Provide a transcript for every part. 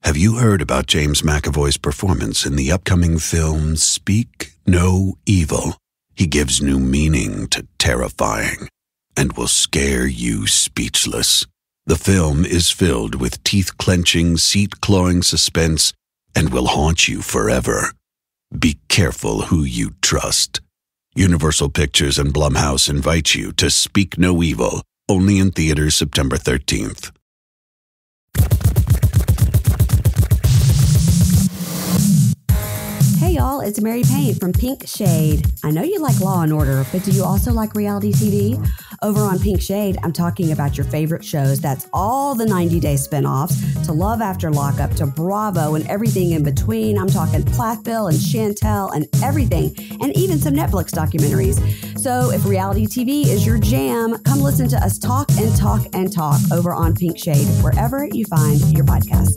Have you heard about James McAvoy's performance in the upcoming film Speak No Evil? He gives new meaning to terrifying and will scare you speechless. The film is filled with teeth-clenching, seat-clawing suspense and will haunt you forever. Be careful who you trust. Universal Pictures and Blumhouse invite you to Speak No Evil, only in theaters September 13th. Hey y'all, it's Mary Payne from Pink Shade. I know you like Law & Order, but do you also like reality TV? Over on Pink Shade, I'm talking about your favorite shows. That's all the 90-day spinoffs, to Love After Lockup, to Bravo, and everything in between. I'm talking Plathville and Chantel and everything, and even some Netflix documentaries. So if reality TV is your jam, come listen to us talk and talk and talk over on Pink Shade, wherever you find your podcast.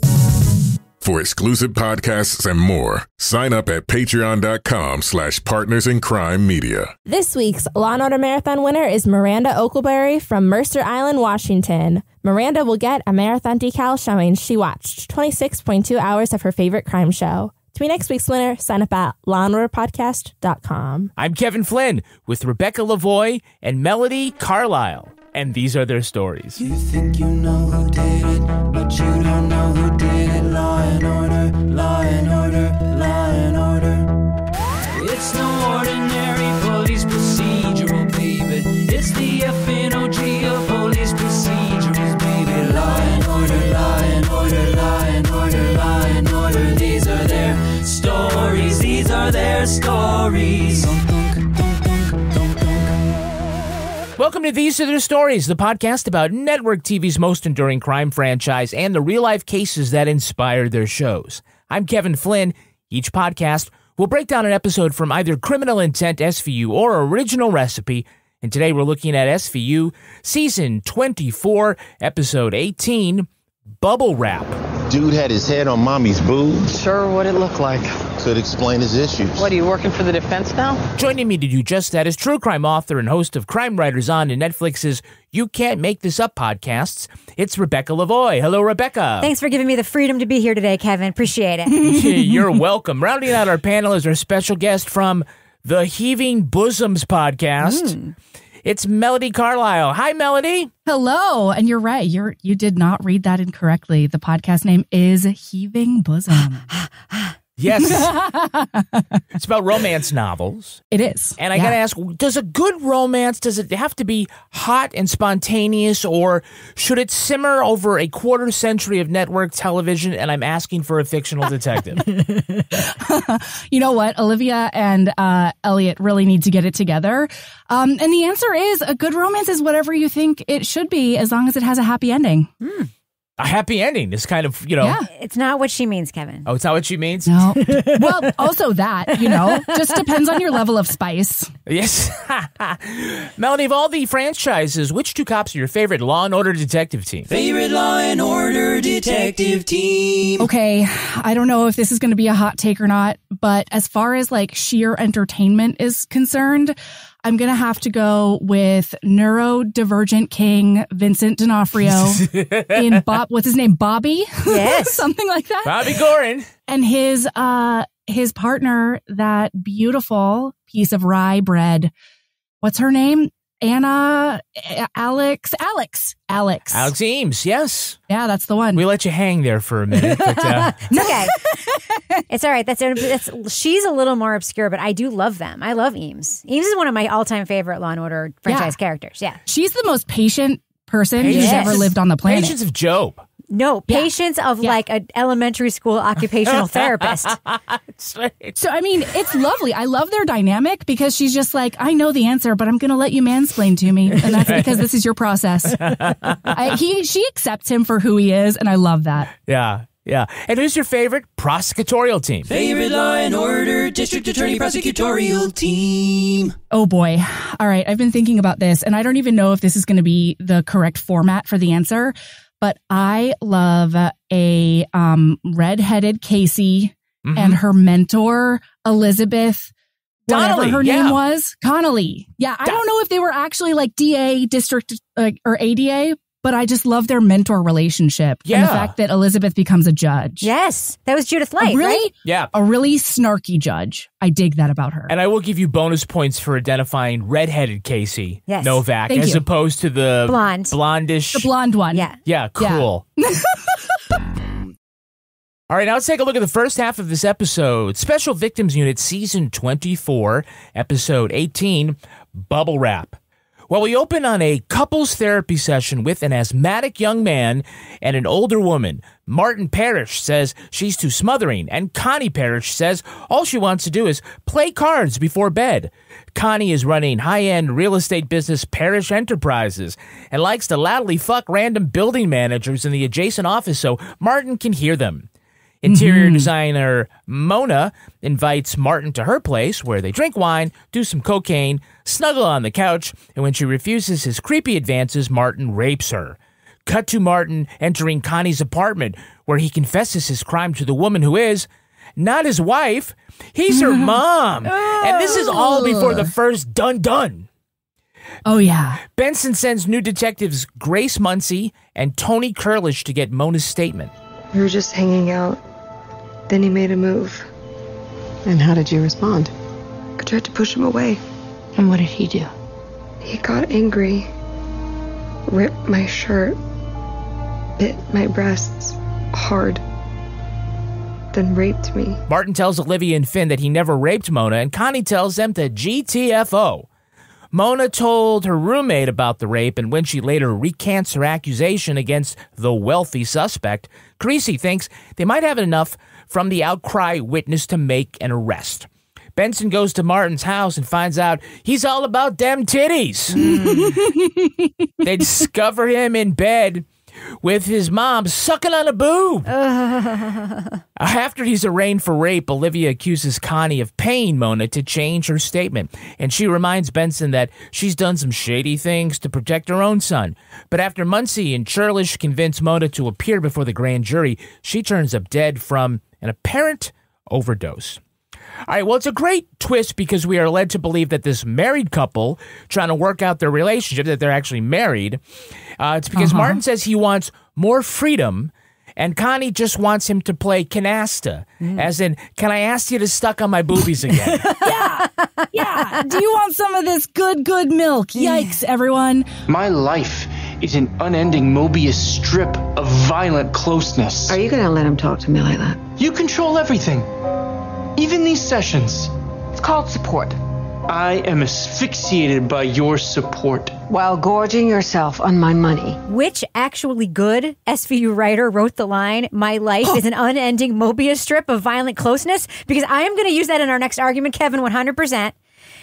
For exclusive podcasts and more, sign up at patreon.com/partnersincrimemedia. This week's Law & Order Marathon winner is Miranda Oakleberry from Mercer Island, Washington. Miranda will get a marathon decal showing she watched 26.2 hours of her favorite crime show. To be next week's winner, sign up at lawandorderpodcast.com. I'm Kevin Flynn with Rebecca Lavoie and Melody Carlisle, and these are their stories. You think you know who did it, but you don't know who did it. Law and order, law and order, law and order. It's no ordinary police procedural, baby. It's the FNOG of police procedurals, baby. Law and order, law and order, law and order, law and order. These are their stories, these are their stories. Welcome to These Are Their Stories, the podcast about network TV's most enduring crime franchise and the real-life cases that inspired their shows. I'm Kevin Flynn. Each podcast will break down an episode from either Criminal Intent SVU or Original Recipe, and today we're looking at SVU Season 24, Episode 18, Bubble Wrap. Dude had his head on mommy's boob. Sure, what it looked like. Could explain his issues. What, are you working for the defense now? Joining me to do just that is true crime author and host of Crime Writers On and Netflix's You Can't Make This Up podcasts. It's Rebecca Lavoie. Hello, Rebecca. Thanks for giving me the freedom to be here today, Kevin. Appreciate it. You're welcome. Rounding out our panel is our special guest from the Heaving Bosoms podcast. It's Melody Carlisle. Hi, Melody. Hello. And you're right. You did not read that incorrectly. The podcast name is Heaving Bosoms. Yes. It's about romance novels. It is. And I got to ask, does a good romance, does it have to be hot and spontaneous, or should it simmer over a quarter century of network television? And I'm asking for a fictional detective. You know what? Olivia and Elliot really need to get it together. And the answer is a good romance is whatever you think it should be, as long as it has a happy ending. A happy ending is kind of, you know. Yeah. It's not what she means, Kevin. Oh, it's not what she means? No. Well, also that, just depends on your level of spice. Yes. Melody, of all the franchises, which two cops are your favorite Law & Order detective team? Favorite Law and Order detective team. Okay, I don't know if this is going to be a hot take or not, but as far as like sheer entertainment is concerned, I'm going to have to go with neurodivergent king Vincent D'Onofrio in what's his name? Bobby? Yes. Something like that. Bobby Gorin. And his partner, that beautiful piece of rye bread. What's her name? Alex Eames, yes. Yeah, that's the one. We let you hang there for a minute. But, It's okay. It's all right. She's a little more obscure, but I do love them. I love Eames. Eames is one of my all-time favorite Law & Order franchise characters. Yeah. She's the most patient person who's ever lived on the planet. Patience of Job. No, patience of like an elementary school occupational therapist. So, I mean, it's lovely. I love their dynamic because she's just like, I know the answer, but I'm going to let you mansplain to me. And that's because this is your process. She accepts him for who he is, and I love that. Yeah. Yeah. And who's your favorite prosecutorial team? Favorite Law and Order District Attorney prosecutorial team. Oh, boy. All right. I've been thinking about this, and I don't even know if this is going to be the correct format for the answer. But I love a redheaded Casey and her mentor, Elizabeth, whatever her name was. Connolly. Yeah, I don't know if they were actually like DA, district or ADA, but I just love their mentor relationship. Yeah. And the fact that Elizabeth becomes a judge. Yes. That was Judith Light, right? Yeah. A really snarky judge. I dig that about her. And I will give you bonus points for identifying redheaded Casey Yes. Novak Thank as you. opposed to the blondish. The blonde one. Yeah. Yeah, cool. All right, now let's take a look at the first half of this episode. Special Victims Unit, Season 24, Episode 18, Bubble Wrap. Well, we open on a couples therapy session with an asthmatic young man and an older woman. Martin Parish says she's too smothering, and Connie Parish says all she wants to do is play cards before bed. Connie is running high-end real estate business Parish Enterprises and likes to loudly fuck random building managers in the adjacent office so Martin can hear them. Interior designer Mona invites Martin to her place where they drink wine, do some cocaine, snuggle on the couch, and when she refuses his creepy advances, Martin rapes her. Cut to Martin entering Connie's apartment where he confesses his crime to the woman who is not his wife, he's her mom. And this is all before the first dun-dun. Oh, yeah. Benson sends new detectives Grace Muncy and Tony Churlish to get Mona's statement. We were just hanging out. Then he made a move. And how did you respond? I tried to push him away. And what did he do? He got angry, ripped my shirt, bit my breasts hard, then raped me. Martin tells Olivia and Finn that he never raped Mona, and Connie tells them to GTFO. Mona told her roommate about the rape, and when she later recants her accusation against the wealthy suspect, Carisi thinks they might have enough from the outcry witness to make an arrest. Benson goes to Martin's house and finds out he's all about them titties. They discover him in bed with his mom sucking on a boob. After he's arraigned for rape, Olivia accuses Connie of paying Mona to change her statement, and she reminds Benson that she's done some shady things to protect her own son. But after Muncy and Churlish convince Mona to appear before the grand jury, she turns up dead from an apparent overdose. All right, well, it's a great twist because we are led to believe that this married couple trying to work out their relationship, that they're actually married. It's because Martin says he wants more freedom, and Connie just wants him to play canasta, as in, can I ask you to suck on my boobies again? Yeah. Do you want some of this good milk? Yikes, everyone. My life is an unending Mobius strip of violent closeness. Are you going to let him talk to me like that? You control everything. Even these sessions. It's called support. I am asphyxiated by your support. While gorging yourself on my money. Which actually good SVU writer wrote the line, my life is an unending Mobius strip of violent closeness? Because I am going to use that in our next argument, Kevin, 100%.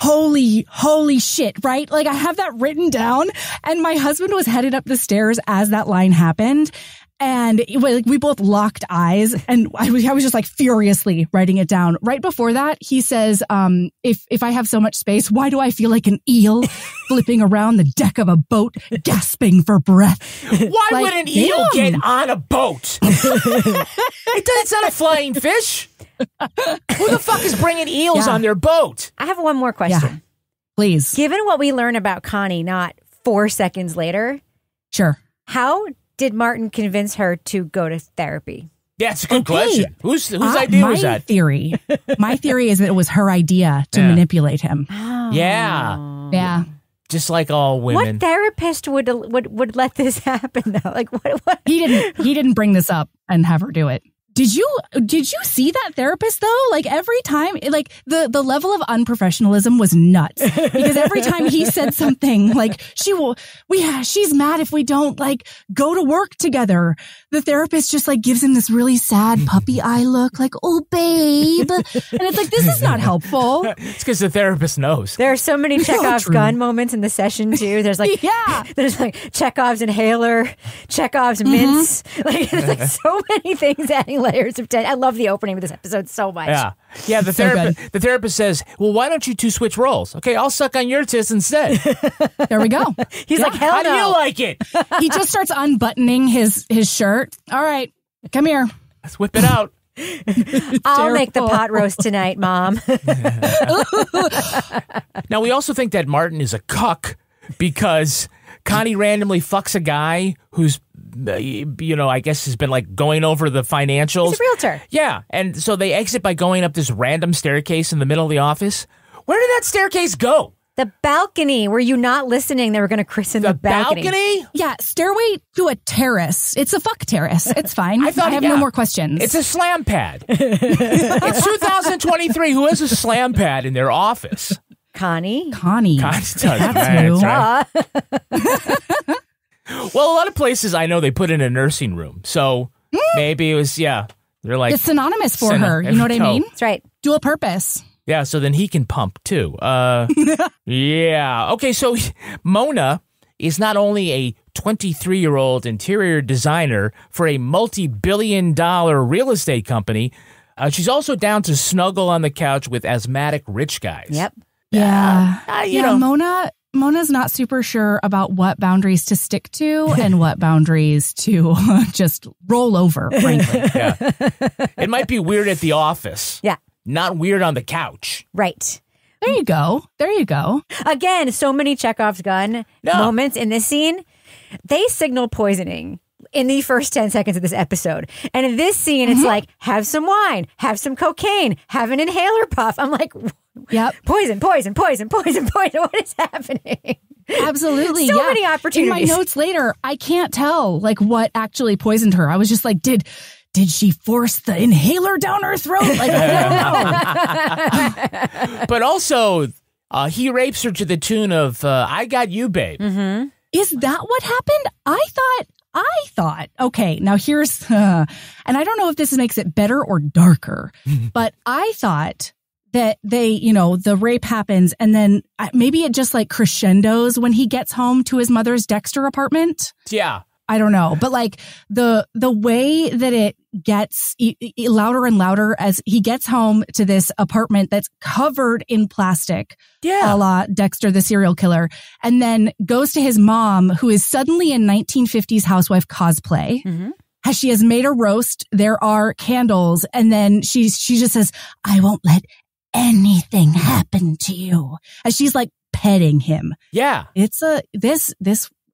Holy shit, right? Like, I have that written down, and my husband was headed up the stairs as that line happened. And we both locked eyes, and I was just like furiously writing it down. Right before that, he says, if I have so much space, why do I feel like an eel flipping around the deck of a boat, gasping for breath? Why would an eel get on a boat? It's not a flying fish. Who the fuck is bringing eels on their boat? I have one more question. Yeah. Please. Given what we learn about Connie not 4 seconds later. Sure. How did Martin convince her to go to therapy? Yeah, it's a good question. Whose idea was that? My theory is that it was her idea to manipulate him. Oh. Yeah. Just like all women. What therapist would let this happen though? Like what? He didn't bring this up and have her do it. Did you see that therapist though? Like every time, like the level of unprofessionalism was nuts because every time he said something like she's mad if we don't like go to work together. The therapist just like gives him this really sad puppy eye look like, oh babe. And it's like, this is not helpful. It's because the therapist knows. There are so many Chekhov's gun moments in the session too. There's like, there's like Chekhov's inhaler, Chekhov's mints. Like there's like so many things adding layers of tension. I love the opening of this episode so much. Yeah. The therapist says, well, why don't you two switch roles? Okay, I'll suck on your tits instead. There we go. He's like, hell how no. do you like it? He just starts unbuttoning his shirt. All right, come here. Let's whip it out. I'll make the pot roast tonight, Mom. Now, we also think that Martin is a cuck because Connie randomly fucks a guy who's, I guess has been like going over the financials. He's a realtor. Yeah. And so they exit by going up this random staircase in the middle of the office. Where did that staircase go? The balcony. Were you not listening? They were going to christen the balcony. Yeah, stairway to a terrace. It's a fuck terrace. It's fine. I have no more questions. It's a slam pad. It's 2023. Who has a slam pad in their office? Connie. That's right. Well, a lot of places I know they put in a nursing room. So maybe it was, they're like. It's synonymous for her. You know what I mean? That's right. Dual purpose. Yeah, so then he can pump too. Yeah. Okay, so Mona is not only a 23-year-old interior designer for a multi-billion-dollar real estate company, she's also down to snuggle on the couch with asthmatic rich guys. Yep. Yeah. Mona's not super sure about what boundaries to stick to and what boundaries to just roll over, frankly. Yeah. It might be weird at the office. Yeah. Not weird on the couch. Right. There you go. Again, so many Chekhov's gun moments in this scene. They signal poisoning in the first 10 seconds of this episode. And in this scene, it's like, have some wine, have some cocaine, have an inhaler puff. I'm like, yep. Poison. What is happening? Absolutely. So many opportunities. In my notes later, I can't tell like what actually poisoned her. I was just like, did she force the inhaler down her throat? Like, I don't know. But also, he rapes her to the tune of, I got you, babe. Mm-hmm. Is that what happened? I thought, okay, now here's, and I don't know if this makes it better or darker, but I thought that they, the rape happens and then maybe it just like crescendos when he gets home to his mother's Dexter apartment. Yeah. I don't know, but like the way that it gets louder and louder as he gets home to this apartment that's covered in plastic, a la Dexter the serial killer, and then goes to his mom, who is suddenly in 1950s housewife cosplay. Mm-hmm. As she has made a roast, there are candles, and then she just says, "I won't let anything happen to you," as she's like petting him. Yeah, it's this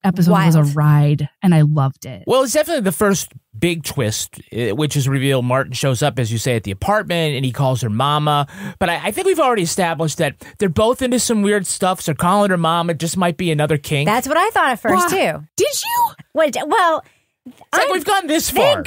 episode was a ride, and I loved it. Well, it's definitely the first big twist, which is revealed. Martin shows up, as you say, at the apartment, and he calls her mama. But I think we've already established that they're both into some weird stuff, so calling her mama just might be another kink. That's what I thought at first, too. Did you? Well, it's like we've gone this far.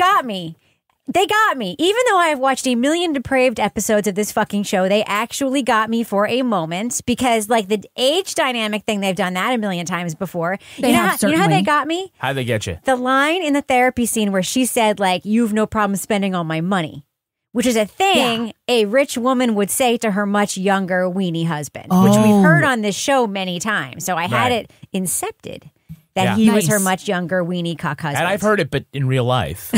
They got me. Even though I've watched a million depraved episodes of this fucking show, they actually got me for a moment because, like, the age dynamic thing, they've done that a million times before. You know how they got me? How'd they get you? The line in the therapy scene where she said, like, "You've no problem spending all my money," which is a thing a rich woman would say to her much younger weenie husband, which we've heard on this show many times. So I had it incepted that he was her much younger weenie cock husband. And I've heard it, but in real life.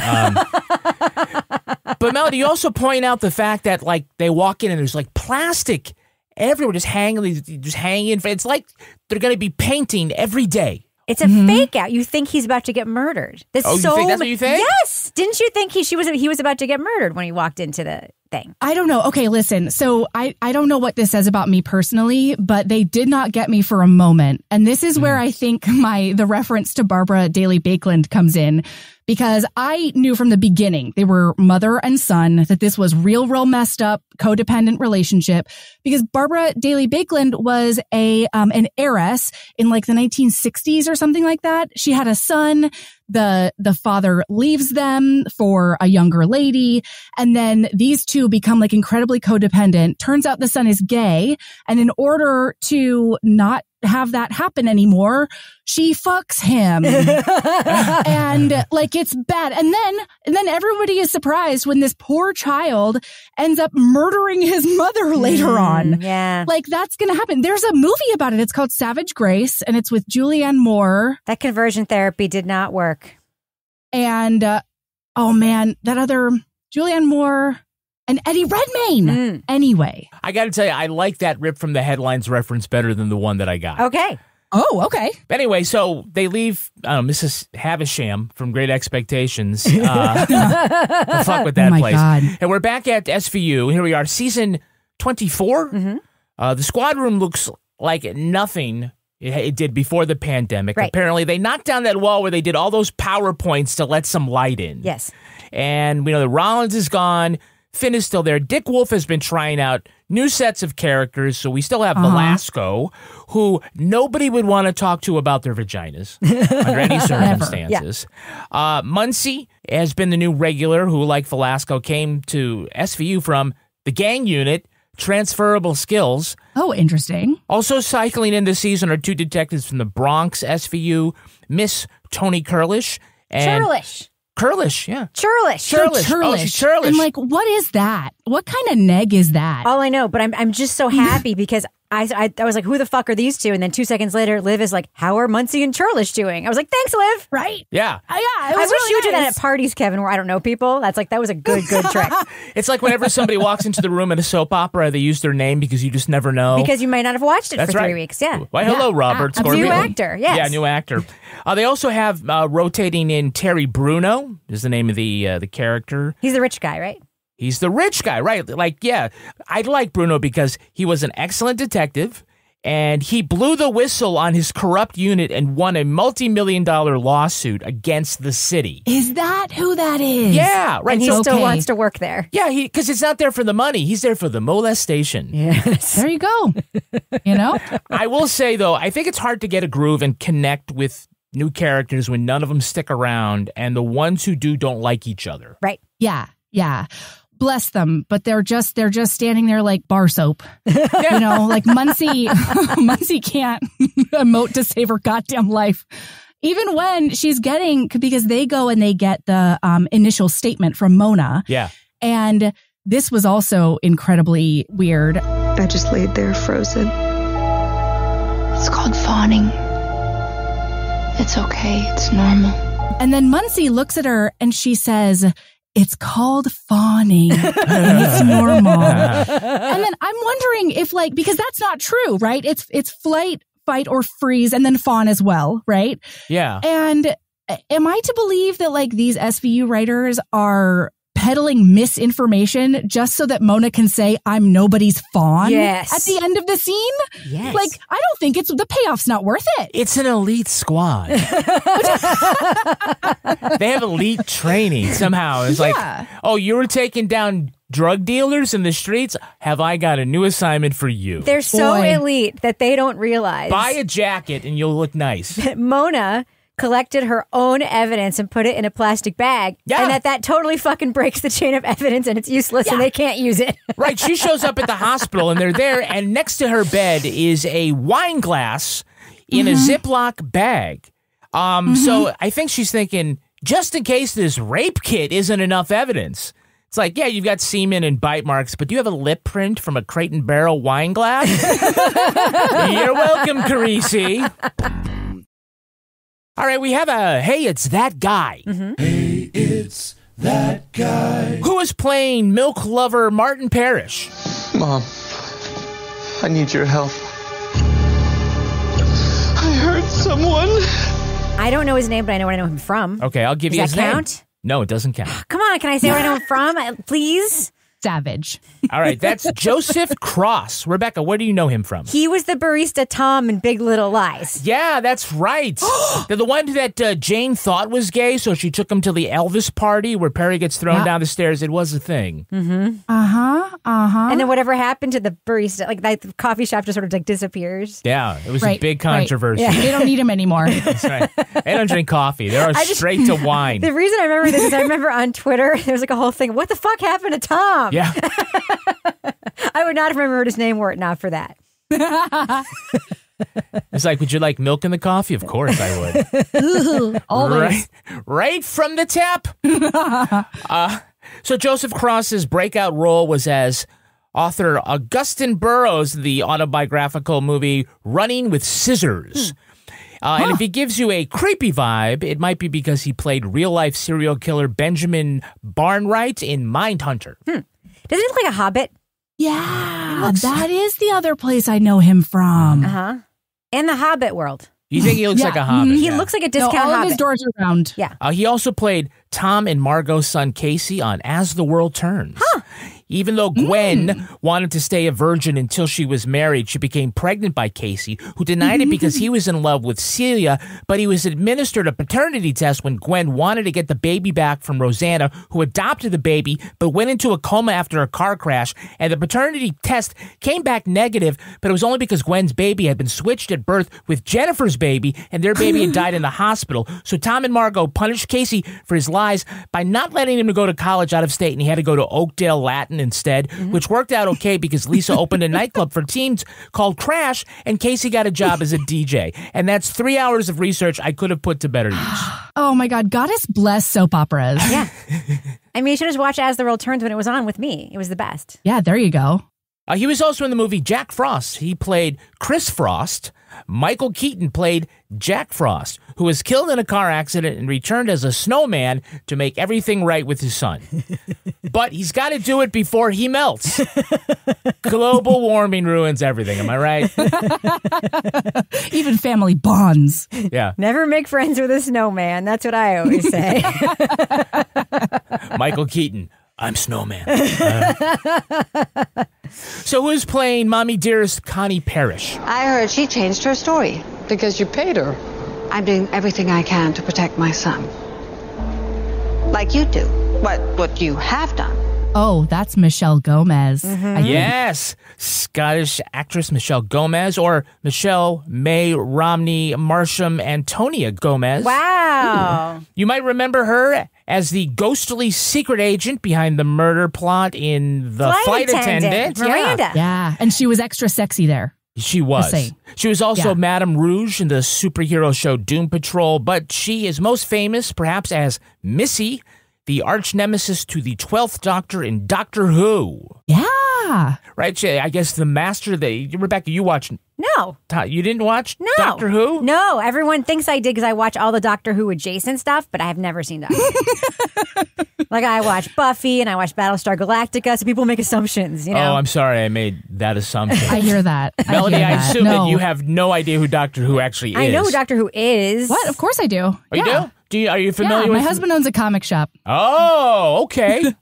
But Melody, you also point out the fact that like they walk in and there's like plastic everywhere, just hanging. It's like they're going to be painting every day. It's a fake out. You think he's about to get murdered. You think that's what you think? Yes. Didn't you think he was about to get murdered when he walked into the thing? I don't know. Okay, listen. So I don't know what this says about me personally, but they did not get me for a moment. And this is where I think the reference to Barbara Daly Bakeland comes in, because I knew from the beginning they were mother and son, that this was real messed up codependent relationship, because Barbara Daly Bakeland was an heiress in like the 1960s or something like that. She had a son. The father leaves them for a younger lady, and then these two become like incredibly codependent. Turns out the son is gay, and in order to not have that happen anymore, she fucks him. And like it's bad. And then everybody is surprised when this poor child ends up murdering his mother later on. Yeah. Like that's going to happen. There's a movie about it. It's called Savage Grace, and it's with Julianne Moore. That conversion therapy did not work. And oh man, that other Julianne Moore and Eddie Redmayne. Anyway, I got to tell you, I like that rip from the headlines reference better than the one that I got. Okay. Oh, okay. Anyway, so they leave Mrs. Havisham from Great Expectations. Fuck with that place. God. And we're back at SVU. Here we are, season 24. The squad room looks like nothing It did before the pandemic. Right. Apparently, they knocked down that wall where they did all those PowerPoints to let some light in. Yes. And we know that Rollins is gone. Finn is still there. Dick Wolf has been trying out new sets of characters, so we still have Velasco, who nobody would want to talk to about their vaginas under any circumstances. Muncy has been the new regular who, like Velasco, came to SVU from the gang unit, transferable skills. Oh, interesting. Also cycling in this season are two detectives from the Bronx SVU, Miss Tony Churlish and... Churlish, yeah. Churlish. Oh, she's Churlish. I'm like, what is that? What kind of neg is that? All I know, but I'm just so happy because I was like, who the fuck are these two? And then 2 seconds later, Liv is like, how are Muncy and Churlish doing? I was like, thanks, Liv. Right? Yeah. I wish you would do that at parties, Kevin, where I don't know people. That was a good trick. It's like whenever somebody walks into the room at a soap opera, they use their name because you just never know. Because you might not have watched it That's for 3 right. weeks. Yeah. Why, hello, Robert Scorpio. New actor, yes. Yeah, new actor. They also have rotating in Terry Bruno, is the name of the character. He's the rich guy, right? He's the rich guy, right? Like, yeah, I like Bruno because he was an excellent detective, and he blew the whistle on his corrupt unit and won a multi-million-dollar lawsuit against the city. Is that who that is? Yeah, right. And he still wants to work there. Yeah, because it's not there for the money. He's there for the molestation. Yes. There you go. You know? I will say, though, I think it's hard to get a groove and connect with new characters when none of them stick around, and the ones who do don't like each other. Right. Yeah. Bless them, but they're just standing there like bar soap. You know, like Muncy can't emote to save her goddamn life. Even when she's because they go and they get the initial statement from Mona. Yeah. And this was also incredibly weird. I just laid there frozen. It's called fawning. It's okay. It's normal. And then Muncy looks at her and she says, it's called fawning and it's normal. And then I'm wondering if because that's not true, right? It's flight, fight, or freeze, and then fawn as well, right? Yeah. And am I to believe that these SVU writers are peddling misinformation just so that Mona can say, I'm nobody's fawn at the end of the scene? Yes. I don't think the payoff's not worth it. It's an elite squad. They have elite training somehow. It's oh, you were taking down drug dealers in the streets? Have I got a new assignment for you? They're so elite that they don't realize. Buy a jacket and you'll look nice. Mona collected her own evidence and put it in a plastic bag. Yeah. And that totally fucking breaks the chain of evidence and it's useless and they can't use it. Right. She shows up at the hospital and they're there, and next to her bed is a wine glass in a Ziploc bag. So I think she's thinking, just in case this rape kit isn't enough evidence. It's like, yeah, you've got semen and bite marks, but do you have a lip print from a Crate and Barrel wine glass? You're welcome, Carisi. All right, we have Hey, It's That Guy. Hey, it's that guy. Who is playing milk lover Martin Parish? Mom, I need your help. I heard someone. I don't know his name, but I know where I know him from. Okay, I'll give you his name. Does that count? No, it doesn't count. Come on, can I say where I know him from, please? Savage. All right, that's Joseph Cross. Rebecca, where do you know him from? He was the barista Tom in Big Little Lies. Yeah, that's right. They're the one that Jane thought was gay, so she took him to the Elvis party where Perry gets thrown down the stairs. It was a thing. Mm-hmm. And then whatever happened to the barista, the coffee shop just sort of disappears. Yeah, it was a big controversy. Right. Yeah. They don't need him anymore. That's right. They don't drink coffee. They're straight to wine. The reason I remember this is I remember on Twitter, there was a whole thing, what the fuck happened to Tom? Yeah. I would not have remembered his name were it not for that. It's like, would you like milk in the coffee? Of course I would. Ooh, always. Right from the tap. So Joseph Cross's breakout role was as author Augustin Burroughs, the autobiographical movie Running with Scissors. And if he gives you a creepy vibe, it might be because he played real-life serial killer Benjamin Barnwright in Mindhunter. Does it look like a Hobbit? Yeah, that is the other place I know him from. In the Hobbit world. You think he looks like a Hobbit? He looks like a discount all Hobbit. of his doors are round. Yeah. He also played Tom and Margot's son Casey on As the World Turns. Even though Gwen wanted to stay a virgin until she was married, she became pregnant by Casey, who denied it because he was in love with Celia, but he was administered a paternity test when Gwen wanted to get the baby back from Rosanna, who adopted the baby, but went into a coma after a car crash, and the paternity test came back negative, but it was only because Gwen's baby had been switched at birth with Jennifer's baby, and their baby had died in the hospital. So Tom and Margot punished Casey for his lies by not letting him go to college out of state, and he had to go to Oakdale Latin instead, which worked out okay because Lisa opened a nightclub for teens called Crash, and Casey got a job as a DJ. And that's 3 hours of research I could have put to better use. Oh my God, goddess bless soap operas. Yeah. I mean, you should have watched As the World Turns when it was on with me. It was the best. Yeah, there you go. He was also in the movie Jack Frost. He played Chris Frost. Michael Keaton played Jack Frost, who was killed in a car accident and returned as a snowman to make everything right with his son. But he's got to do it before he melts. Global warming ruins everything, am I right? Even family bonds. Yeah. Never make friends with a snowman. That's what I always say. Michael Keaton. I'm Snowman. So who's playing Mommy Dearest Connie Parish? I heard she changed her story. Because you paid her. I'm doing everything I can to protect my son. Like you do. What you have done. Oh, that's Michelle Gomez. Yes. Scottish actress Michelle Gomez, or Michelle May Romney Marsham Antonia Gomez. Wow. You might remember her as the ghostly secret agent behind the murder plot in The Flight Attendant. Miranda. Yeah, and she was extra sexy there. She was. She was also Madame Rouge in the superhero show Doom Patrol, but she is most famous perhaps as Missy, the arch nemesis to the 12th Doctor in Doctor Who. Yeah. Right? I guess the master, Rebecca, you watched... No. You didn't watch No. Doctor Who? No. Everyone thinks I did because I watch all the Doctor Who adjacent stuff, but I have never seen Doctor Who. Like, I watch Buffy and I watch Battlestar Galactica, so people make assumptions, you know? Oh, I'm sorry I made that assumption. I hear that. Melody, I assume No. that you have no idea who Doctor Who actually is. I know who Doctor Who is. What? Of course I do. Oh, you do? Are you familiar with... my husband owns a comic shop. Oh, okay.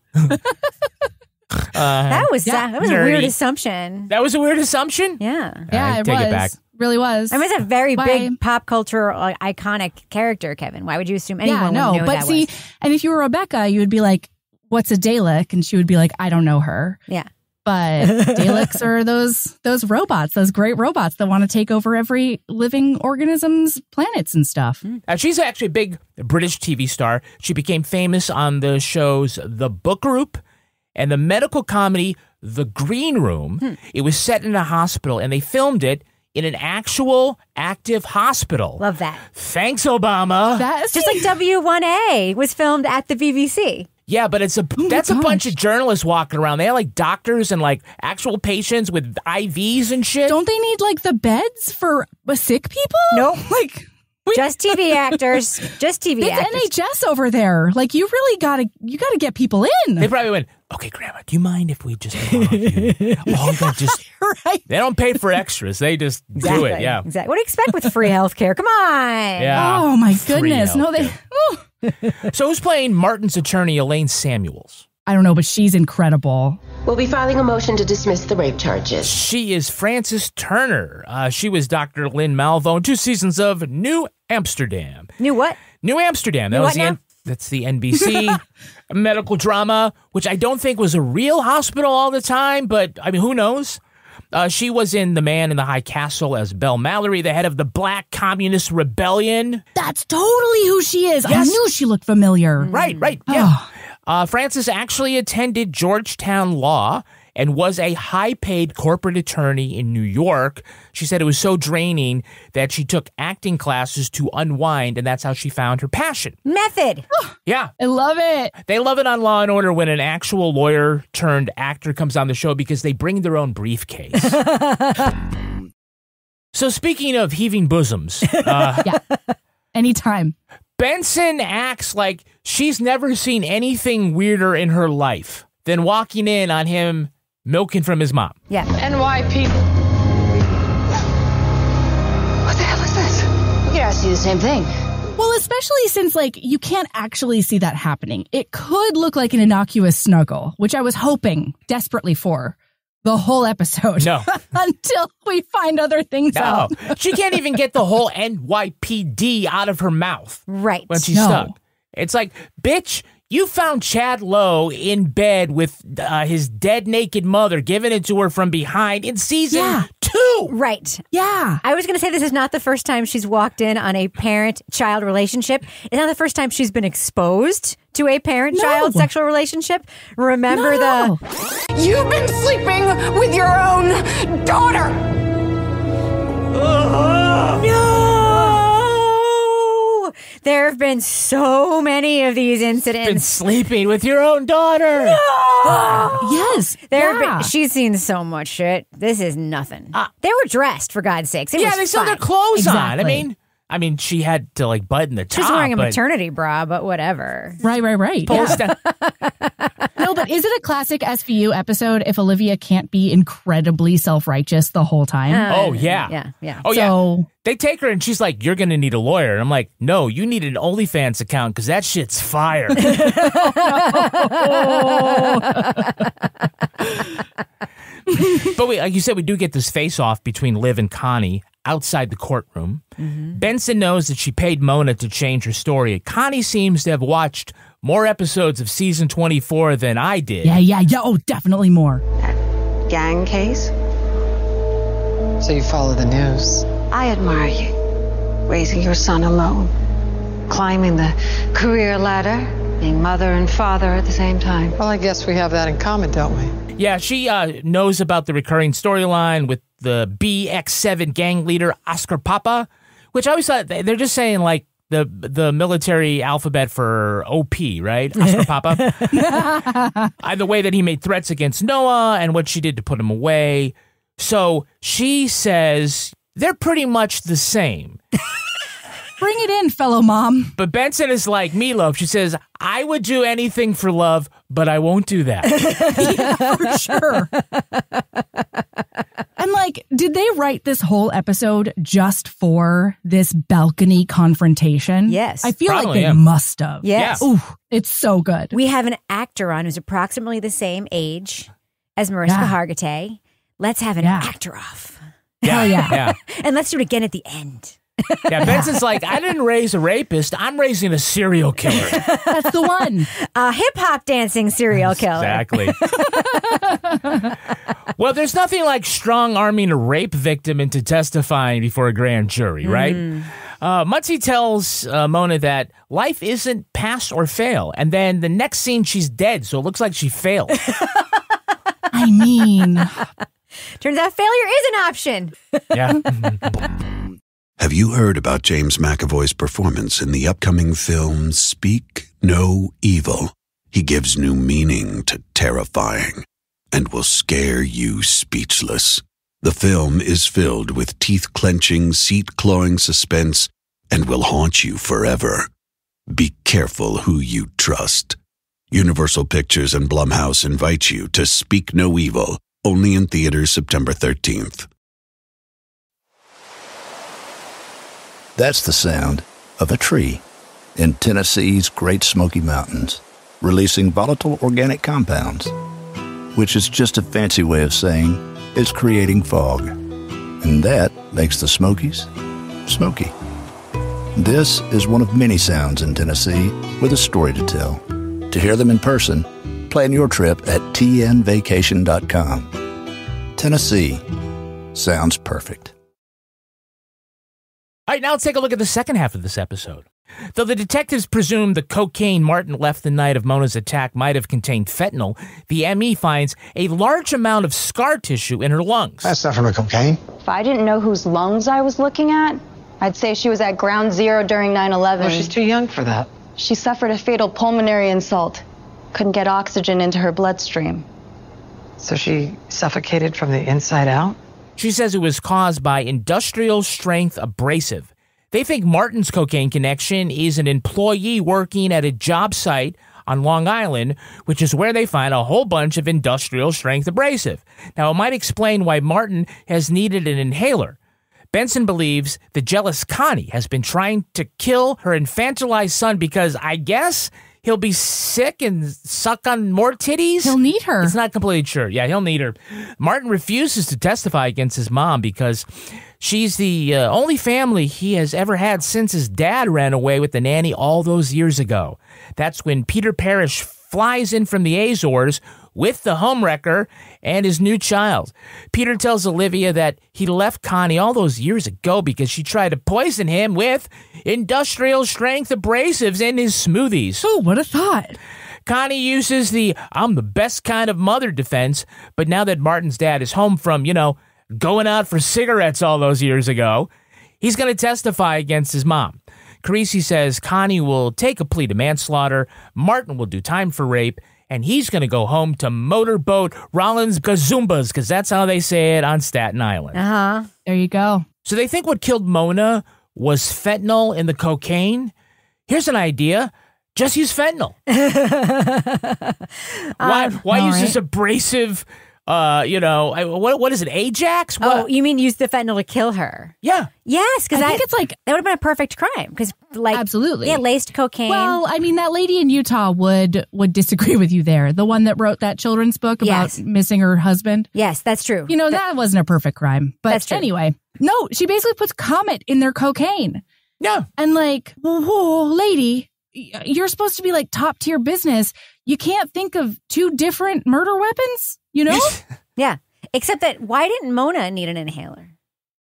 That was a nerdy. weird assumption. That was a weird assumption? Yeah. Yeah, take it back. Really was. I mean, it's a very big pop culture iconic character, Kevin. Why would you assume anyone would know who that was? And if you were Rebecca, you would be like, what's a Dalek? And she would be like, I don't know her. Yeah. But Daleks are those robots, those great robots that want to take over every living organism's planets and stuff. She's actually a big British TV star. She became famous on the shows The Book Group and the medical comedy The Green Room. It was set in a hospital, and they filmed it in an actual active hospital. Love that. Thanks, Obama. That's just like W1A was filmed at the BBC. Yeah, but that's a bunch of journalists walking around. They have like doctors and like actual patients with IVs and shit. Don't they need like the beds for sick people? Nope. Like just TV actors. Just TV actors. It's NHS over there. Like you really gotta get people in. They probably went, okay, Grandma, do you mind if we just right. They don't pay for extras. They just do it. Yeah. Exactly. What do you expect with free healthcare? Come on. Yeah. Oh my goodness. No, So who's playing Martin's attorney, Elaine Samuels? I don't know, but she's incredible. We'll be filing a motion to dismiss the rape charges. She is Frances Turner. She was Dr. Lynn Malvo in 2 seasons of New Amsterdam. New what? New Amsterdam. That's the NBC medical drama, which I don't think was a real hospital all the time, but I mean, who knows? She was in The Man in the High Castle as Belle Mallory, the head of the Black Communist Rebellion. That's totally who she is. Yes. I knew she looked familiar. Right, yeah. Frances actually attended Georgetown Law and was a high-paid corporate attorney in New York. She said it was so draining that she took acting classes to unwind, and that's how she found her passion. Method. Yeah. I love it. They love it on Law & Order when an actual lawyer-turned-actor comes on the show because they bring their own briefcase. So speaking of heaving bosoms. Yeah. Anytime. Benson acts like she's never seen anything weirder in her life than walking in on him milking from his mom. Yeah. NYPD. What the hell is this? Yeah, I see the same thing. Well, especially since, like, you can't actually see that happening. It could look like an innocuous snuggle, which I was hoping desperately for the whole episode. No. Until we find other things out. She can't even get the whole NYPD out of her mouth. Right. When she's stuck. It's like, bitch, you found Chad Lowe in bed with his dead naked mother, giving it to her from behind in season 2. Right. Yeah. I was going to say this is not the first time she's walked in on a parent-child relationship. It's not the first time she's been exposed to a parent-child sexual relationship. Remember You've been sleeping with your own daughter! No! There have been so many of these incidents. Been sleeping with your own daughter. No! Yes. She's seen so much shit. This is nothing. They were dressed, for God's sakes. It was they still fine. had their clothes on. I mean, she had to like button the top. She's wearing a maternity bra, but whatever. Right. No, but is it a classic SVU episode if Olivia can't be incredibly self-righteous the whole time? Yeah. Oh, so, yeah. They take her and she's like, you're going to need a lawyer. And I'm like, no, you need an OnlyFans account because that shit's fire. But like you said, we do get this face-off between Liv and Connie outside the courtroom. Mm-hmm. Benson knows that she paid Mona to change her story. Connie seems to have watched more episodes of season 24 than I did. Yeah. Oh, definitely more. That gang case? So you follow the news? I admire you. Raising your son alone. Climbing the career ladder. Being mother and father at the same time. Well, I guess we have that in common, don't we? Yeah, she knows about the recurring storyline with the BX7 gang leader, Oscar Papa, which I always thought they're just saying like the military alphabet for OP, right? Oscar Papa. The way that he made threats against Noah and what she did to put him away. So she says they're pretty much the same. Bring it in, fellow mom. But Benson is like meatloaf. She says, I would do anything for love, but I won't do that. Yeah, for sure. And like, did they write this whole episode just for this balcony confrontation? Yes. I feel Probably, like they must have. Yes. Ooh, it's so good. We have an actor on who's approximately the same age as Mariska Hargitay. Let's have an actor off. Hell yeah. And let's do it again at the end. Yeah, Benson's like, I didn't raise a rapist. I'm raising a serial killer. That's the one. A hip-hop dancing serial killer. Exactly. Well, there's nothing like strong-arming a rape victim into testifying before a grand jury, right? Muncy tells Mona that life isn't pass or fail. And then the next scene, she's dead, so it looks like she failed. I mean... Turns out failure is an option. Yeah. Have you heard about James McAvoy's performance in the upcoming film Speak No Evil? He gives new meaning to terrifying and will scare you speechless. The film is filled with teeth-clenching, seat-clawing suspense and will haunt you forever. Be careful who you trust. Universal Pictures and Blumhouse invite you to Speak No Evil, only in theaters September 13th. That's the sound of a tree in Tennessee's Great Smoky Mountains, releasing volatile organic compounds, which is just a fancy way of saying it's creating fog. And that makes the Smokies smoky. This is one of many sounds in Tennessee with a story to tell. To hear them in person, plan your trip at tnvacation.com. Tennessee sounds perfect. All right, now let's take a look at the second half of this episode. Though the detectives presume the cocaine Martin left the night of Mona's attack might have contained fentanyl, the ME finds a large amount of scar tissue in her lungs. That's not from the cocaine. If I didn't know whose lungs I was looking at, I'd say she was at ground zero during 9/11. Well, she's too young for that. She suffered a fatal pulmonary insult. Couldn't get oxygen into her bloodstream. So she suffocated from the inside out? She says it was caused by industrial strength abrasive. They think Martin's cocaine connection is an employee working at a job site on Long Island, which is where they find a whole bunch of industrial strength abrasive. Now, it might explain why Martin has needed an inhaler. Benson believes the jealous Connie has been trying to kill her infantilized son because, I guess, he'll be sick and suck on more titties. He'll need her. It's not completely sure. Yeah, he'll need her. Martin refuses to testify against his mom because she's the only family he has ever had since his dad ran away with the nanny all those years ago. That's when Peter Parish flies in from the Azores with the homewrecker and his new child. Peter tells Olivia that he left Connie all those years ago because she tried to poison him with industrial strength abrasives in his smoothies. Oh, what a thought. Connie uses the "I'm the best kind of mother" defense, but now that Martin's dad is home from, going out for cigarettes all those years ago, he's going to testify against his mom. Carisi says Connie will take a plea to manslaughter, Martin will do time for rape, and he's going to go home to motorboat Rollins Gazumbas, because that's how they say it on Staten Island. Uh-huh. There you go. So they think what killed Mona was fentanyl in the cocaine. Here's an idea. Just use fentanyl. Why use this abrasive, what is it, Ajax? What? Oh, you mean use the fentanyl to kill her? Yeah. Yes, because I think it's like... That would have been a perfect crime. Because, absolutely. Yeah, laced cocaine. Well, I mean, that lady in Utah would disagree with you there. The one that wrote that children's book about missing her husband. Yes, that's true. That wasn't a perfect crime. But that's true. Anyway, no, she basically puts Comet in their cocaine. Yeah. And whoa, lady, you're supposed to be top tier business. You can't think of two different murder weapons, Yeah. Except that why didn't Mona need an inhaler?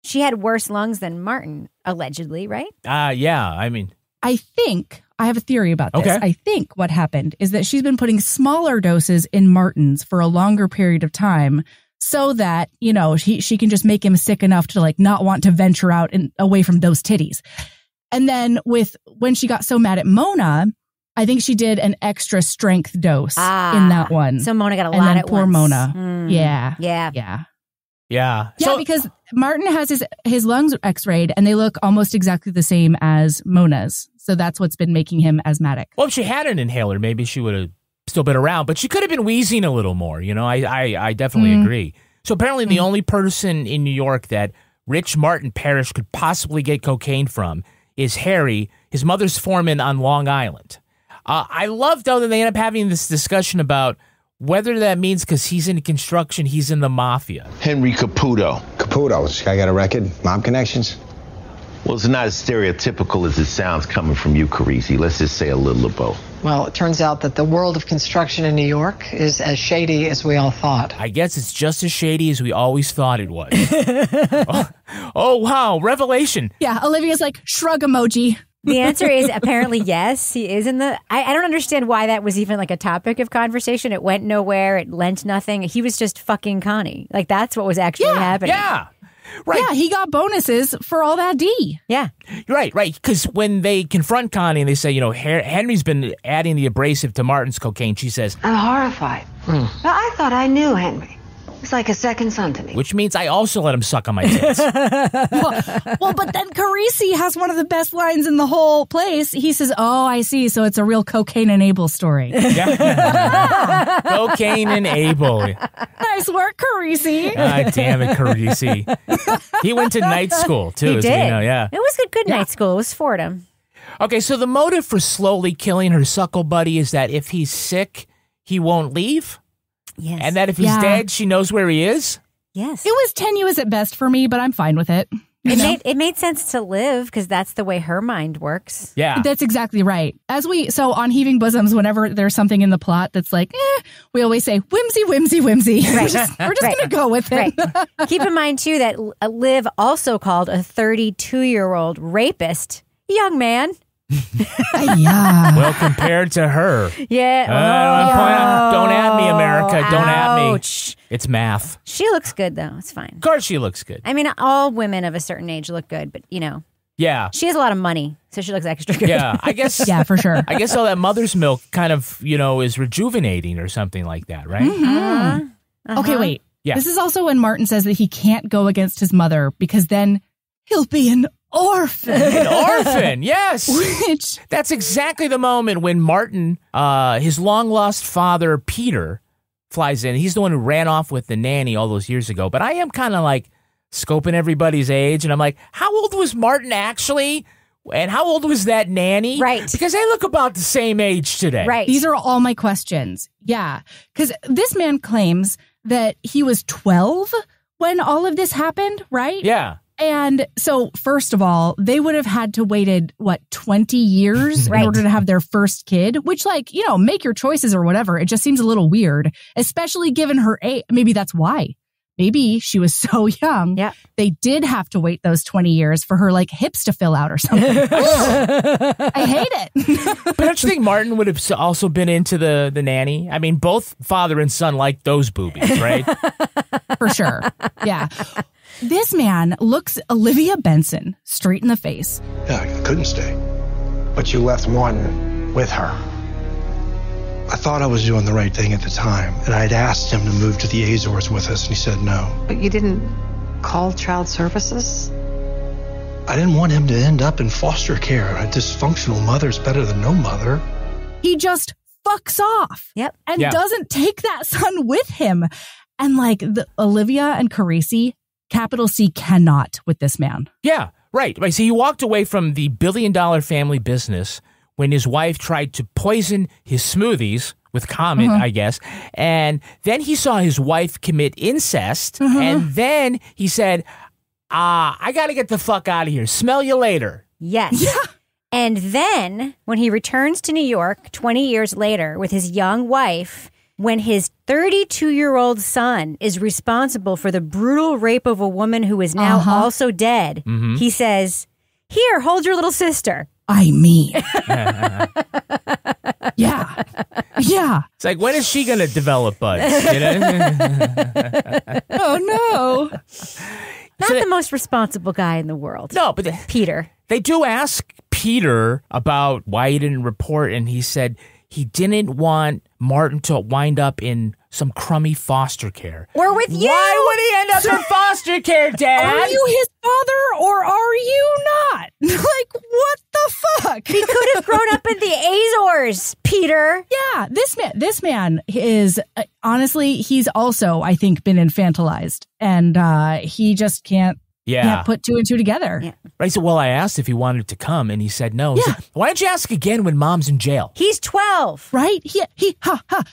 She had worse lungs than Martin, allegedly, right? Yeah. I mean, I think I have a theory about this. Okay. I think what happened is that she's been putting smaller doses in Martin's for a longer period of time so that, she can just make him sick enough to not want to venture out and away from those titties. And then when she got so mad at Mona, I think she did an extra strength dose in that one. So Mona got a and lot then at poor once. Mona. Yeah. Yeah. Yeah. Yeah, because Martin has his lungs x-rayed and they look almost exactly the same as Mona's. So that's what's been making him asthmatic. Well, if she had an inhaler, maybe she would have still been around, but she could have been wheezing a little more. I definitely agree. So apparently the only person in New York that rich Martin Parish could possibly get cocaine from is Harry, his mother's foreman on Long Island. I love, though, that they end up having this discussion about whether that means because he's in construction, he's in the mafia. Henry Caputo. Caputo, this guy got a record? Mob connections? Well, it's not as stereotypical as it sounds coming from you, Carisi. Let's just say a little of both. Well, it turns out that the world of construction in New York is as shady as we all thought. I guess it's just as shady as we always thought it was. oh, wow, revelation. Yeah, Olivia's shrug emoji. The answer is apparently yes. He is in the... I don't understand why that was even a topic of conversation. It went nowhere. It lent nothing. He was just fucking Connie. That's what was actually happening. Yeah. Right. Yeah, he got bonuses for all that D. Yeah. Right. Because when they confront Connie and they say, Henry's been adding the abrasive to Martin's cocaine, she says, I'm horrified. I thought I knew Henry. He's like a second son to me. Which means I also let him suck on my tits. well, but then Carisi has one of the best lines in the whole place. He says, oh, I see. So it's a real cocaine and Abel story. Yeah. Cocaine and Abel. Nice work, Carisi. God damn it, Carisi. He went to night school, too. He did. Yeah. It was a good night school. It was Fordham. Okay, so the motive for slowly killing her suckle buddy is that if he's sick, he won't leave? Yes. And that if he's dead, she knows where he is? Yes. It was tenuous at best for me, but I'm fine with it. It made sense to live because that's the way her mind works. Yeah. That's exactly right. So on Heaving Bosoms, whenever there's something in the plot that's we always say, whimsy, whimsy, whimsy. Right. We're just going to go with it. Right. Keep in mind, too, that Liv also called a 32-year-old rapist young man. Yeah. Well, compared to her. Yeah. Don't at me, America. Don't at me. Ouch. It's math. She looks good, though. It's fine. Of course she looks good. I mean, all women of a certain age look good, but, Yeah. She has a lot of money, so she looks extra good. Yeah, I guess. Yeah, for sure. I guess all that mother's milk kind of, is rejuvenating or something like that, right? Mm-hmm. Okay, wait. Yeah. This is also when Martin says that he can't go against his mother because then he'll be an orphan. An orphan, yes. Which... That's exactly the moment when Martin, his long-lost father, Peter, flies in. He's the one who ran off with the nanny all those years ago. But I am kind of scoping everybody's age. And I'm like, how old was Martin actually? And how old was that nanny? Right. Because they look about the same age today. Right. These are all my questions. Yeah. Because this man claims that he was 12 when all of this happened, right? Yeah. And so, first of all, they would have had to waited, 20 years Right. in order to have their first kid, which, make your choices or whatever. It just seems a little weird, especially given her age. Maybe that's why. Maybe she was so young. Yeah. They did have to wait those 20 years for her hips to fill out or something. I hate it. But don't you think Martin would have also been into the nanny? I mean, both father and son like those boobies, right? For sure. Yeah. This man looks Olivia Benson straight in the face. Yeah, I couldn't stay. But you left Martin with her. I thought I was doing the right thing at the time, and I'd asked him to move to the Azores with us, and he said no. But you didn't call child services? I didn't want him to end up in foster care. A dysfunctional mother's better than no mother. He just fucks off. Yep. And doesn't take that son with him. And Olivia and Carisi, capital C, cannot with this man. Yeah, right. So he walked away from the billion-dollar family business when his wife tried to poison his smoothies with Comet, I guess. And then he saw his wife commit incest. And then he said, I got to get the fuck out of here. Smell you later. Yes. Yeah. And then when he returns to New York 20 years later with his young wife, when his 32-year-old son is responsible for the brutal rape of a woman who is now also dead, he says, "Here, hold your little sister." I mean. Yeah. Yeah. It's like, when is she going to develop buds? You know? Oh, no. Not the most responsible guy in the world. No, but Peter. They do ask Peter about why he didn't report, and he said he didn't want Martin to wind up in some crummy foster care. Or with you. Why would he end up in foster care, Dad? Are you his father or are you not? What the fuck? He could have grown up in the Azores, Peter. Yeah, this man is, honestly, he's also, I think, been infantilized. And he just can't put two and two together. Yeah. Right, so I asked if he wanted to come, and he said no. He said, why don't you ask again when Mom's in jail? He's 12. Right?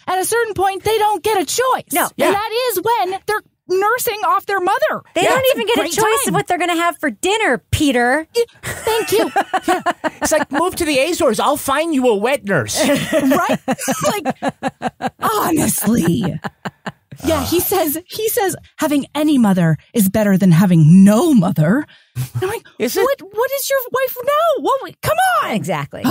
At a certain point, they don't get a choice. No. And that is when they're nursing off their mother. They don't even get a choice of what they're going to have for dinner, Peter. Thank you. It's like, move to the Azores. I'll find you a wet nurse. Right? Honestly. Yeah, he says having any mother is better than having no mother. I'm like, what is your wife now? Come on. Exactly.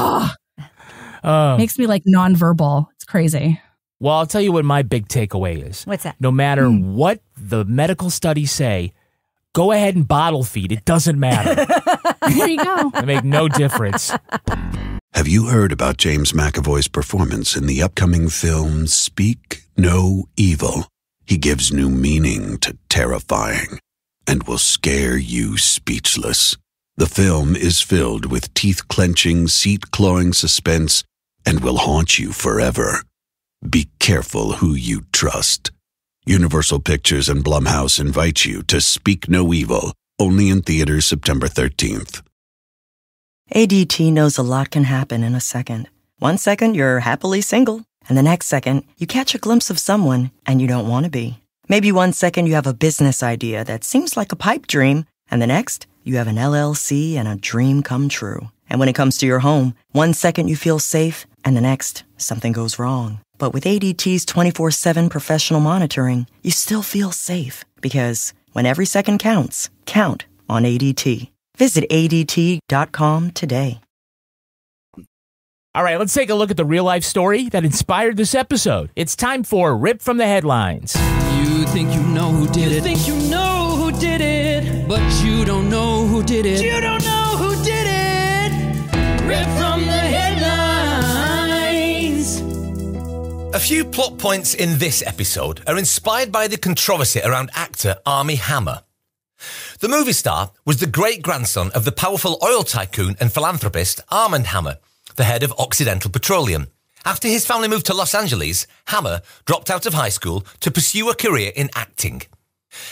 Makes me nonverbal. It's crazy. Well, I'll tell you what my big takeaway is. What's that? No matter what the medical studies say, go ahead and bottle feed. It doesn't matter. There you go. It make no difference. Have you heard about James McAvoy's performance in the upcoming film Speak No Evil? He gives new meaning to terrifying and will scare you speechless. The film is filled with teeth-clenching, seat-clawing suspense and will haunt you forever. Be careful who you trust. Universal Pictures and Blumhouse invite you to Speak No Evil, only in theaters September 13th. ADT knows a lot can happen in a second. 1 second, you're happily single. And the next second, you catch a glimpse of someone and you don't want to be. Maybe 1 second you have a business idea that seems like a pipe dream. And the next, you have an LLC and a dream come true. And when it comes to your home, 1 second you feel safe and the next, something goes wrong. But with ADT's 24/7 professional monitoring, you still feel safe. Because when every second counts, count on ADT. Visit ADT.com today. All right, let's take a look at the real-life story that inspired this episode. It's time for Rip from the Headlines. You think you know who did it. You think you know who did it. But you don't know who did it. You don't know who did it. Rip from the Headlines. A few plot points in this episode are inspired by the controversy around actor Armie Hammer. The movie star was the great-grandson of the powerful oil tycoon and philanthropist Armie Hammer, the head of Occidental Petroleum. After his family moved to Los Angeles, Hammer dropped out of high school to pursue a career in acting.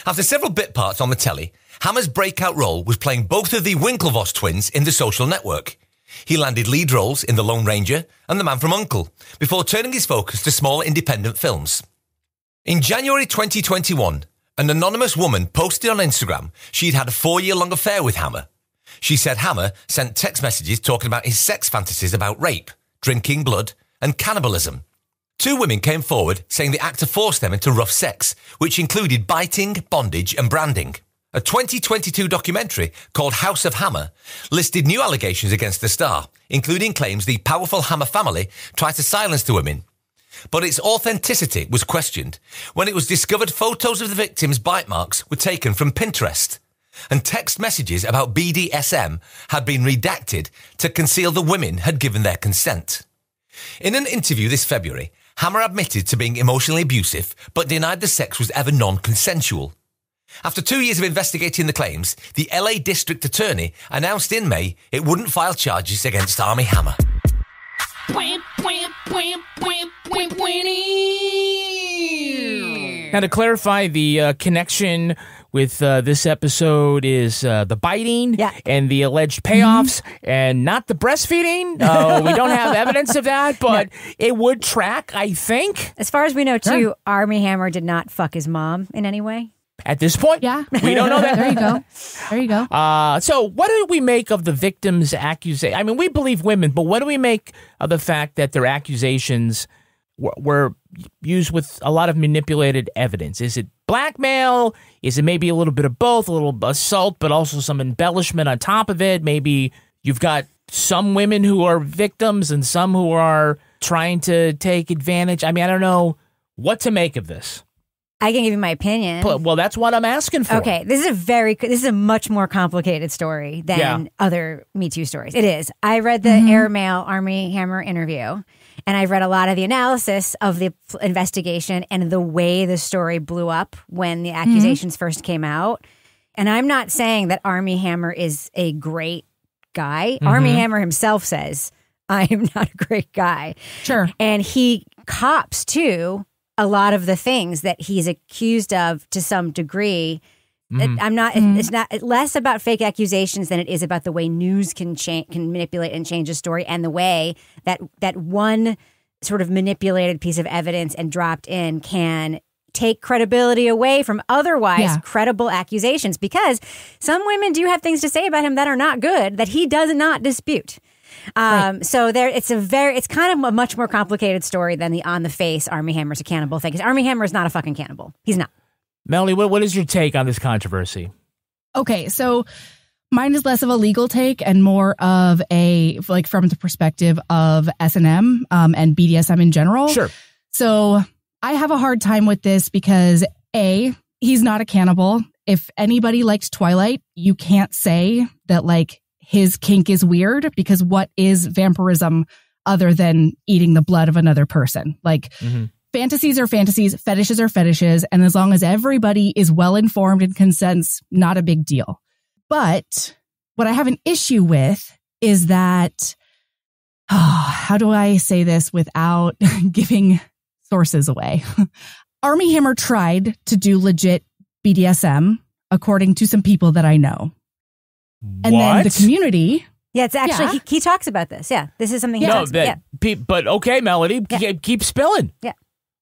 After several bit parts on the telly, Hammer's breakout role was playing both of the Winklevoss twins in The Social Network. He landed lead roles in The Lone Ranger and The Man from U.N.C.L.E. before turning his focus to small independent films. In January 2021, an anonymous woman posted on Instagram she'd had a 4-year-long affair with Hammer. She said Hammer sent text messages talking about his sex fantasies about rape, drinking blood, and cannibalism. 2 women came forward saying the actor forced them into rough sex, which included biting, bondage, and branding. A 2022 documentary called House of Hammer listed new allegations against the star, including claims the powerful Hammer family tried to silence the women. But its authenticity was questioned when it was discovered photos of the victims' bite marks were taken from Pinterest, and text messages about BDSM had been redacted to conceal the women had given their consent. In an interview this February, Hammer admitted to being emotionally abusive, but denied the sex was ever non-consensual. After 2 years of investigating the claims, the LA District Attorney announced in May it wouldn't file charges against Armie Hammer. Now, to clarify, the connection with this episode is the biting and the alleged payoffs and not the breastfeeding. We don't have evidence of that, but it would track, I think. As far as we know, too, Armie Hammer did not fuck his mom in any way. At this point, we don't know that. There you go. There you go. So what do we make of the victim's accusation? I mean, we believe women, but what do we make of the fact that their accusations were used with a lot of manipulated evidence? Is it blackmail? Is it maybe a little bit of both, a little assault, but also some embellishment on top of it? Maybe you've got some women who are victims and some who are trying to take advantage. I mean, I don't know what to make of this. I can give you my opinion. Well, that's what I'm asking for. Okay, this is a much more complicated story than other Me Too stories. It is. I read the Airmail Armie Hammer interview, and I've read a lot of the analysis of the investigation and the way the story blew up when the accusations first came out. And I'm not saying that Armie Hammer is a great guy. Armie Hammer himself says, I am not a great guy. Sure. And he cops too a lot of the things that he's accused of to some degree. I'm not. It's not less about fake accusations than it is about the way news can manipulate and change a story, and the way that one sort of manipulated piece of evidence and dropped in can take credibility away from otherwise credible accusations. Because some women do have things to say about him that are not good that he does not dispute. So it's kind of a much more complicated story than the on the face Armie Hammer's a cannibal thing. Because Armie Hammer is not a fucking cannibal. He's not. Melody, what is your take on this controversy? Okay, so mine is less of a legal take and more of a from the perspective of S&M and BDSM in general. Sure. So I have a hard time with this because A, he's not a cannibal. If anybody likes Twilight, you can't say that his kink is weird, because what is vampirism other than eating the blood of another person? Fantasies are fantasies, fetishes are fetishes, and as long as everybody is well informed and consents, not a big deal. But what I have an issue with is that, how do I say this without giving sources away? Armie Hammer tried to do legit BDSM, according to some people that I know. And then the community. Yeah, it's actually, he talks about this. Yeah, this is something he talks about. But okay, Melody, keep spilling. Yeah.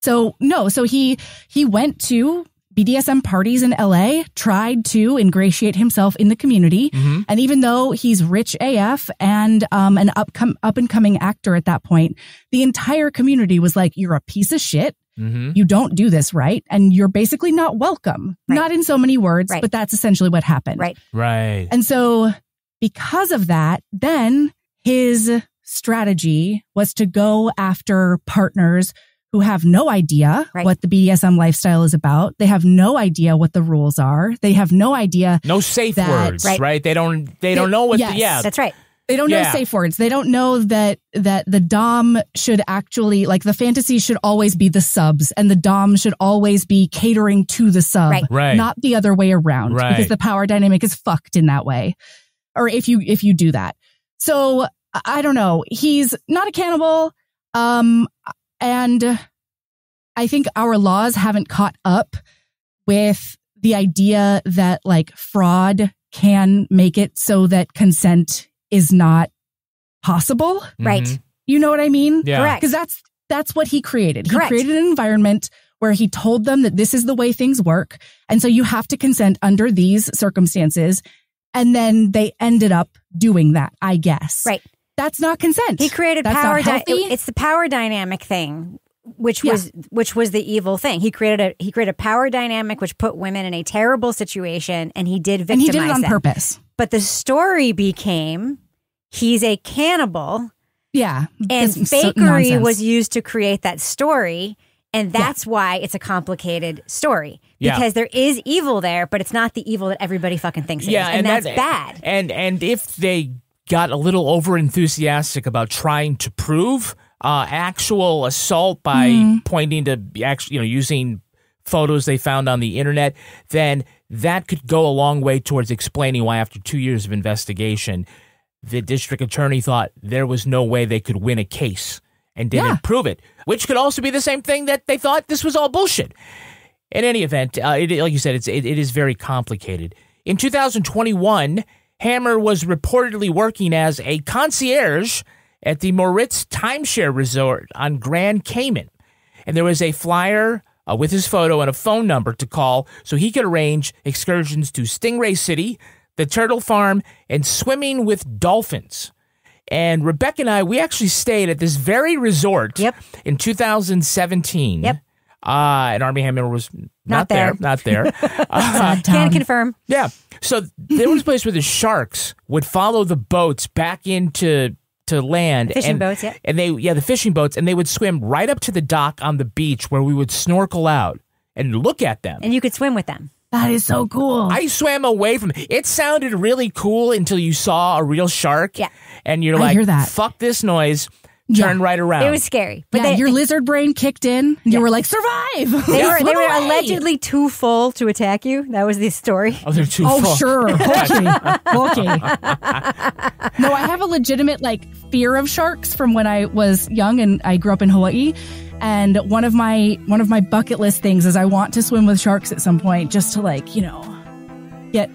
So he went to BDSM parties in LA, tried to ingratiate himself in the community. And even though he's rich AF and an up and coming actor at that point, the entire community was like, you're a piece of shit. You don't do this right. And you're basically not welcome. Right. Not in so many words, but that's essentially what happened. Right. And so because of that, then his strategy was to go after partners who have no idea what the BDSM lifestyle is about. They have no idea what the rules are. They have no idea. No safe words, right? They don't know what that's right. They don't know safe words. They don't know that the dom should actually, the fantasy should always be the subs, and the dom should always be catering to the sub, not the other way around, because the power dynamic is fucked in that way. Or if you do that. So I don't know. He's not a cannibal. And I think our laws haven't caught up with the idea that like fraud can make it so that consent is not possible. Right. You know what I mean? Yeah. Correct. Because that's what he created. He Correct. created an environment where he told them that this is the way things work. And so you have to consent under these circumstances. And then they ended up doing that, I guess. Right. That's not consent. He created That's power. not healthy. It's the power dynamic thing, which was the evil thing. He created a power dynamic which put women in a terrible situation, and he did victimize And he did it on them. purpose. But the story became he's a cannibal. Yeah. And It's fakery nonsense. was used to create that story. And that's why it's a complicated story. Because there is evil there, but it's not the evil that everybody fucking thinks it is. And that's bad. And if they got a little over enthusiastic about trying to prove actual assault by pointing to using photos they found on the internet, then that could go a long way towards explaining why after 2 years of investigation, the district attorney thought there was no way they could win a case and didn't prove it, which could also be the same thing that they thought this was all bullshit. In any event, like you said, it is very complicated. In 2021, Hammer was reportedly working as a concierge at the Moritz Timeshare Resort on Grand Cayman. And there was a flyer with his photo and a phone number to call so he could arrange excursions to Stingray City, the Turtle Farm, and swimming with dolphins. And Rebecca and I, we actually stayed at this very resort in 2017. Yep. And Armie Hammer was not there. Can confirm. Yeah. So there was a place where the sharks would follow the boats back into land. Fishing boats, yeah. And the fishing boats, and they would swim right up to the dock on the beach where we would snorkel out and look at them. And you could swim with them. That is so cool. I swam away from it. It sounded really cool until you saw a real shark. Yeah. And you're I hear like, that. fuck this noise. Turn right around. It was scary. But your lizard brain kicked in. And you were like, survive. They were allegedly too full to attack you. That was the story. Oh, they're too full. Oh, sure. Okay. No, I have a legitimate fear of sharks from when I was young and I grew up in Hawaii. And one of my bucket list things is I want to swim with sharks at some point, just to get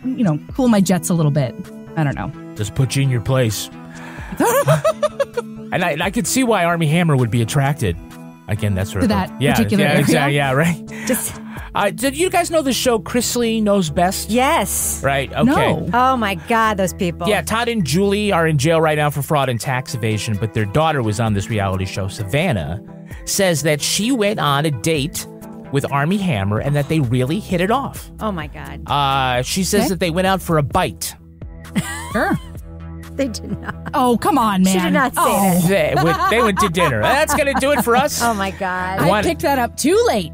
cool my jets a little bit. I don't know. Just put you in your place. And I could see why Armie Hammer would be attracted. Again, that's to that particular area. Exactly. Yeah, right. Did you guys know the show Carisi Knows Best? Yes. Right. Okay. No. Oh my God, those people. Yeah, Todd and Julie are in jail right now for fraud and tax evasion, but their daughter was on this reality show. Savannah says that she went on a date with Armie Hammer and that they really hit it off. Oh my God. She says that they went out for a bite. Sure. They did not. Oh, come on, man. She did not say that. They went to dinner. That's going to do it for us. Oh, my God. I picked that up too late.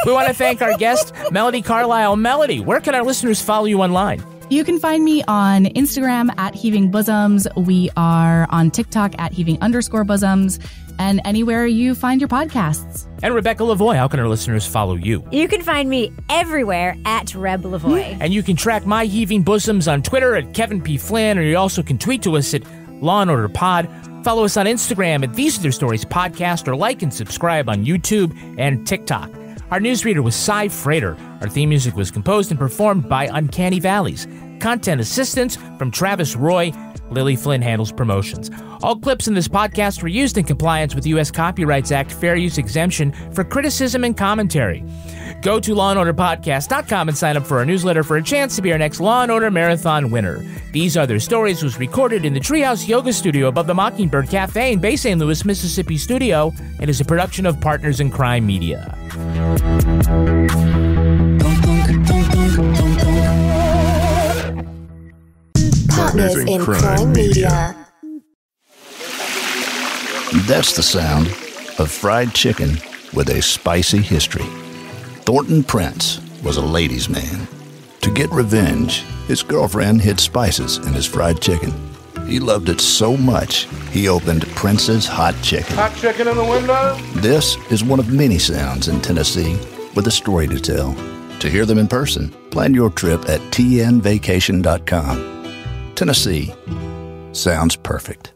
We want to thank our guest, Melody Carlisle. Melody, where can our listeners follow you online? You can find me on Instagram at Heaving Bosoms. We are on TikTok at Heaving_Bosoms. And anywhere you find your podcasts. And Rebecca Lavoie, how can our listeners follow you? You can find me everywhere at Reb Lavoie. And you can track my Heaving Bosoms on Twitter at Kevin P. Flynn, or you also can tweet to us at Law and Order Pod. Follow us on Instagram at These Are Their Stories Podcast, or like and subscribe on YouTube and TikTok. Our newsreader was Cy Frater. Our theme music was composed and performed by Uncanny Valleys. Content assistance from Travis Roy. Lily Flynn handles promotions. All clips in this podcast were used in compliance with the U.S. Copyrights Act fair use exemption for criticism and commentary. Go to lawandorderpodcast.com and sign up for our newsletter for a chance to be our next Law and Order Marathon winner. These Are Their Stories was recorded in the Treehouse Yoga Studio above the Mockingbird Cafe in Bay St. Louis, Mississippi studio, and is a production of Partners in Crime Media. Partners in Crime Media. That's the sound of fried chicken with a spicy history. Thornton Prince was a ladies' man. To get revenge, his girlfriend hid spices in his fried chicken. He loved it so much, he opened Prince's Hot Chicken. Hot chicken in the window? This is one of many sounds in Tennessee with a story to tell. To hear them in person, plan your trip at tnvacation.com. Tennessee sounds perfect.